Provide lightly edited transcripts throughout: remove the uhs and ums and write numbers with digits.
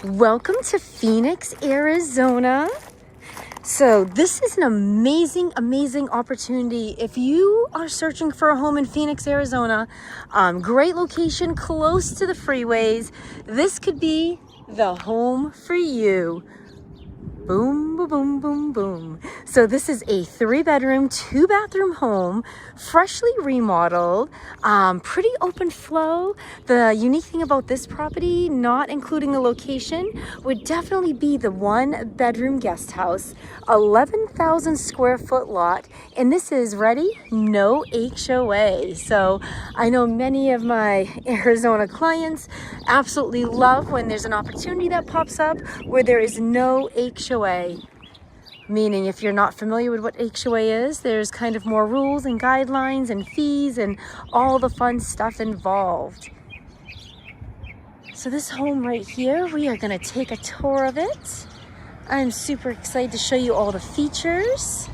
Welcome to Phoenix, Arizona. So this is an amazing opportunity. If you are searching for a home in Phoenix, Arizona, great location, close to the freeways, this could be the home for you. Boom, boom, boom, boom, boom. So this is a 3-bedroom, 2-bathroom home, freshly remodeled, pretty open flow. The unique thing about this property, not including the location, would definitely be the 1-bedroom guest house, 11,000 square foot lot, and this is ready, no HOA. So I know many of my Arizona clients absolutely love when there's an opportunity that pops up where there is no HOA. Meaning, if you're not familiar with what HOA is, there's kind of more rules and guidelines and fees and all the fun stuff involved. So this home right here, we are going to take a tour of it. I'm super excited to show you all the features.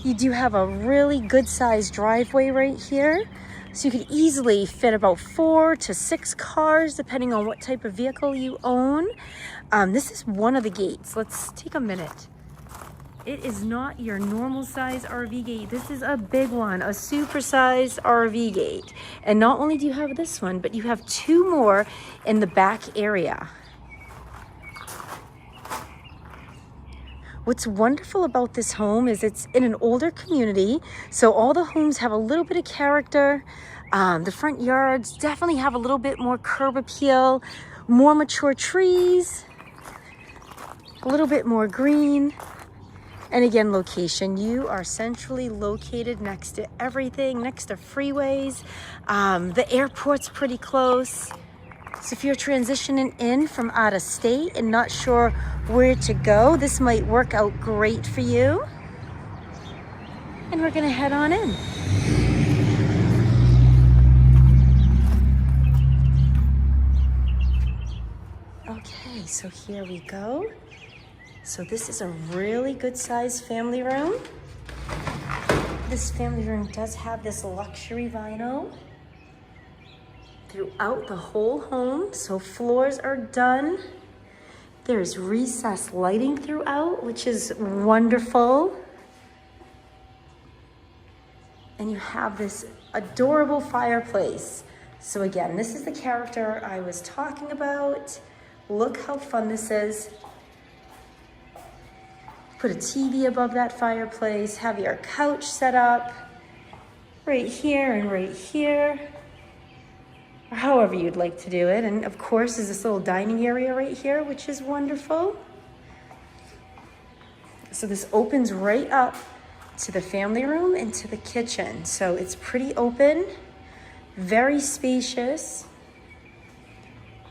You do have a really good sized driveway right here. So you could easily fit about 4 to 6 cars depending on what type of vehicle you own. This is one of the gates. Let's take a minute. It is not your normal size RV gate. This is a big one, a super sized RV gate. And not only do you have this one, but you have 2 more in the back area. What's wonderful about this home is it's in an older community, so all the homes have a little bit of character. The front yards definitely have a little bit more curb appeal, more mature trees, a little bit more green. And again, location. You are centrally located next to everything, next to freeways. The airport's pretty close. So if you're transitioning in from out of state and not sure where to go, this might work out great for you. And we're gonna head on in. Okay, so here we go. So this is a really good sized family room. This family room does have this luxury vinyl throughout the whole home, so floors are done. There's recessed lighting throughout, which is wonderful. And you have this adorable fireplace. So again, this is the character I was talking about. Look how fun this is. Put a TV above that fireplace, have your couch set up right here and right here, or however you'd like to do it. And of course, there's this little dining area right here, which is wonderful. So this opens right up to the family room and to the kitchen. So it's pretty open, very spacious.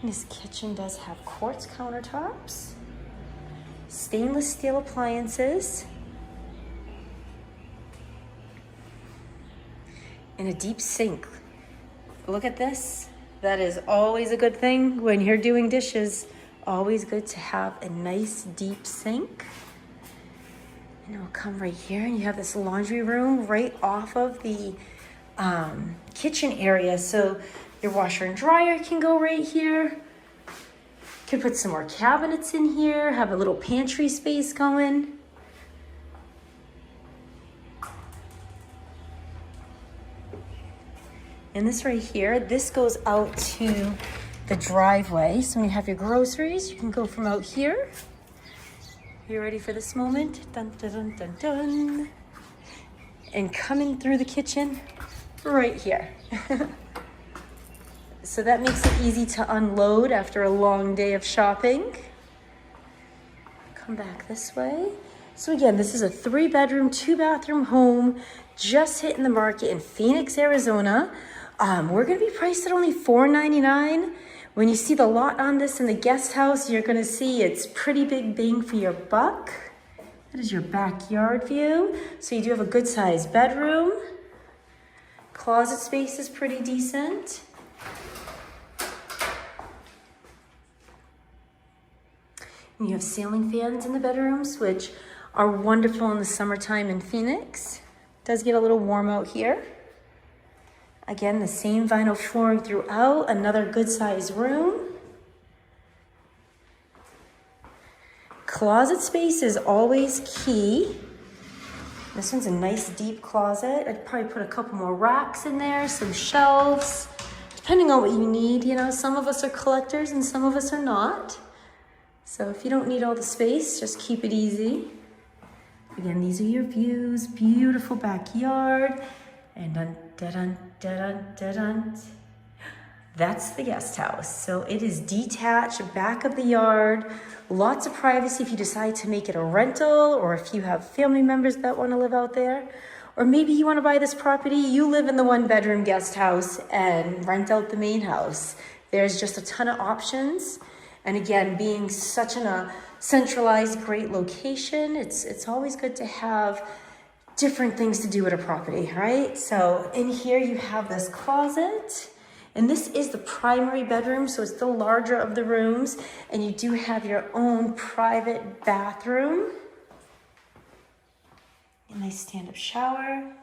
And this kitchen does have quartz countertops, stainless steel appliances, and a deep sink. Look at this. That is always a good thing when you're doing dishes. Always good to have a nice deep sink. And it'll come right here, and you have this laundry room right off of the kitchen area. So your washer and dryer can go right here. Could put some more cabinets in here, have a little pantry space going. And this right here, this goes out to the driveway. So when you have your groceries, you can go from out here. You ready for this moment? Dun, dun, dun, dun, dun. And coming through the kitchen right here. So that makes it easy to unload after a long day of shopping. Come back this way. So again, this is a 3-bedroom, 2-bathroom home just hitting the market in Phoenix, Arizona. We're gonna be priced at only $499. When you see the lot on this in the guest house, you're gonna see it's pretty big bang for your buck. That is your backyard view. So you do have a good sized bedroom. Closet space is pretty decent. And you have ceiling fans in the bedrooms, which are wonderful in the summertime in Phoenix. It does get a little warm out here. Again, the same vinyl flooring throughout, another good sized room. Closet space is always key. This one's a nice deep closet. I'd probably put a couple more racks in there, some shelves, depending on what you need. You know, some of us are collectors and some of us are not. So if you don't need all the space, just keep it easy. Again, these are your views. Beautiful backyard. And dun, dun, dun, dun, dun, dun. That's the guest house. So it is detached, back of the yard. Lots of privacy if you decide to make it a rental, or if you have family members that want to live out there. Or maybe you want to buy this property, you live in the 1-bedroom guest house and rent out the main house. There's just a ton of options. And again, being such a centralized, great location, it's always good to have different things to do at a property, right? So in here you have this closet, and this is the primary bedroom, so it's the larger of the rooms, and you do have your own private bathroom. A nice stand-up shower,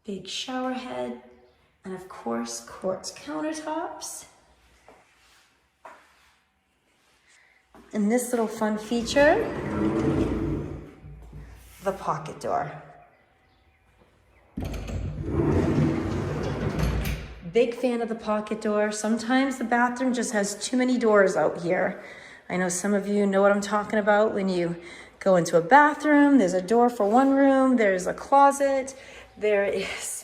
big shower head, and of course, quartz countertops. And this little fun feature, the pocket door. Big fan of the pocket door. Sometimes the bathroom just has too many doors out here. I know some of you know what I'm talking about. When you go into a bathroom, there's a door for one room, there's a closet, there is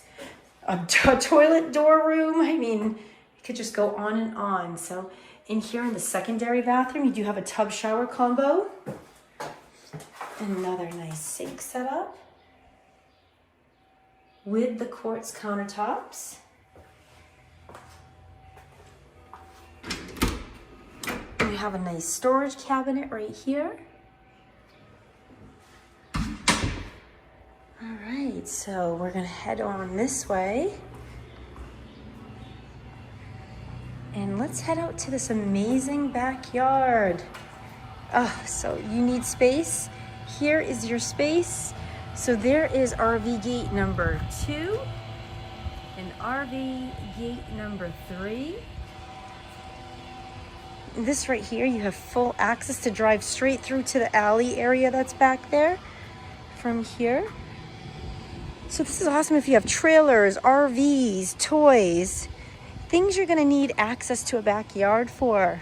a toilet door room. I mean, it could just go on and on. So in here in the secondary bathroom, you do have a tub shower combo. Another nice sink setup with the quartz countertops. We have a nice storage cabinet right here. All right, so we're gonna head on this way. And let's head out to this amazing backyard. Oh, so you need space. Here is your space. So there is RV gate number 2 and RV gate number 3. This right here, you have full access to drive straight through to the alley area that's back there from here. So this is awesome if you have trailers, RVs, toys, things you're gonna need access to a backyard for.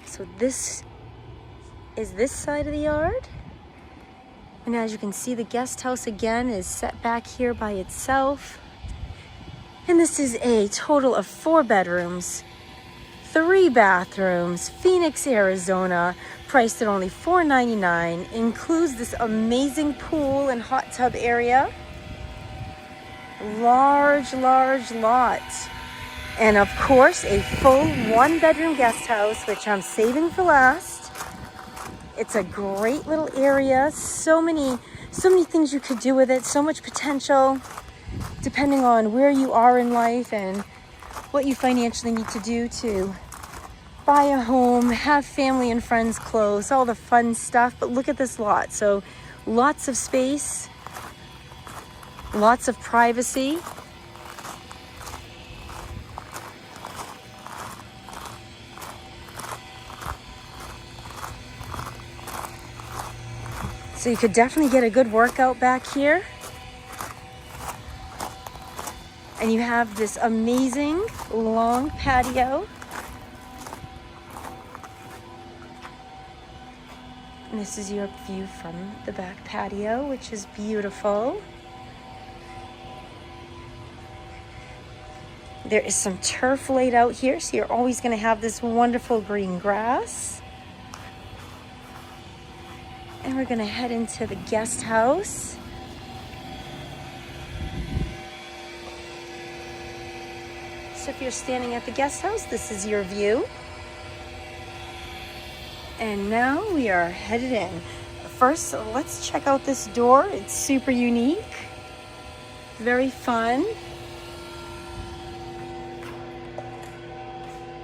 So this is this side of the yard. And as you can see, the guest house again is set back here by itself. And this is a total of 4 bedrooms, 3 bathrooms, Phoenix, Arizona, priced at only $499. Includes this amazing pool and hot tub area. Large lot. And of course, a full 1-bedroom guest house, which I'm saving for last. It's a great little area. So many things you could do with it. So much potential, depending on where you are in life and what you financially need to do to buy a home, have family and friends close, all the fun stuff. But look at this lot. So lots of space, lots of privacy. So you could definitely get a good workout back here. And you have this amazing long patio. And this is your view from the back patio, which is beautiful. There is some turf laid out here, so you're always going to have this wonderful green grass. And we're going to head into the guest house. So if you're standing at the guest house, this is your view. And now we are headed in. First, let's check out this door. It's super unique, very fun.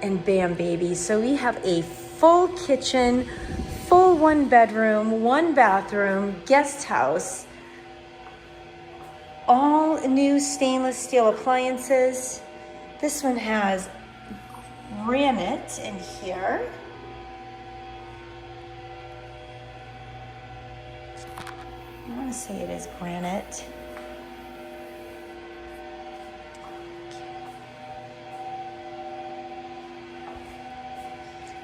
And bam, baby. So we have a full kitchen, full 1-bedroom, 1-bathroom guest house. All new stainless steel appliances. This one has granite in here. I want to say it is granite.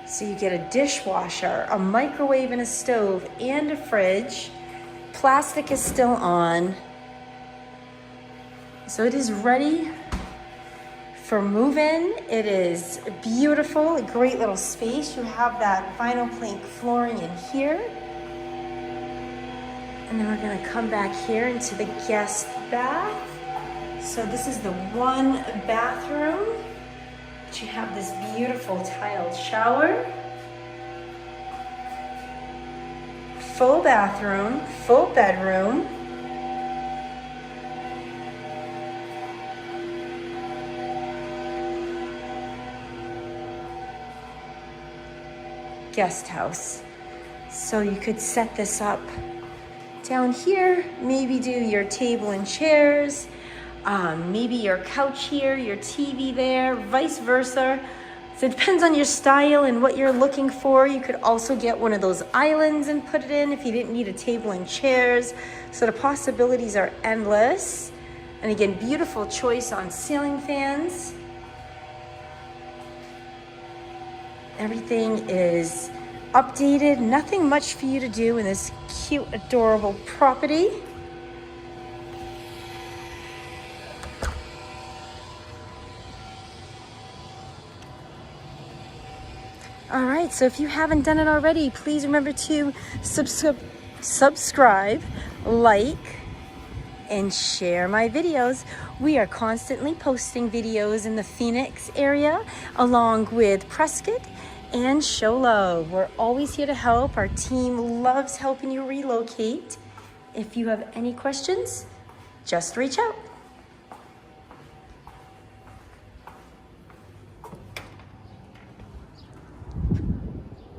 So you get a dishwasher, a microwave and a stove, and a fridge. Plastic is still on. So it is ready for move-in. It is beautiful, a great little space. You have that vinyl plank flooring in here. And then we're gonna come back here into the guest bath. So this is the one bathroom. You have this beautiful tiled shower, full bathroom, full bedroom, guest house. So you could set this up down here, maybe do your table and chairs, maybe your couch here, your TV there, vice versa. So it depends on your style and what you're looking for. You could also get one of those islands and put it in if you didn't need a table and chairs. So the possibilities are endless. And again, beautiful choice on ceiling fans. Everything is updated. Nothing much for you to do in this cute, adorable property. All right, so if you haven't done it already, please remember to subscribe, like, and share my videos. We are constantly posting videos in the Phoenix area, along with Prescott and Show Love. We're always here to help. Our team loves helping you relocate. If you have any questions, just reach out.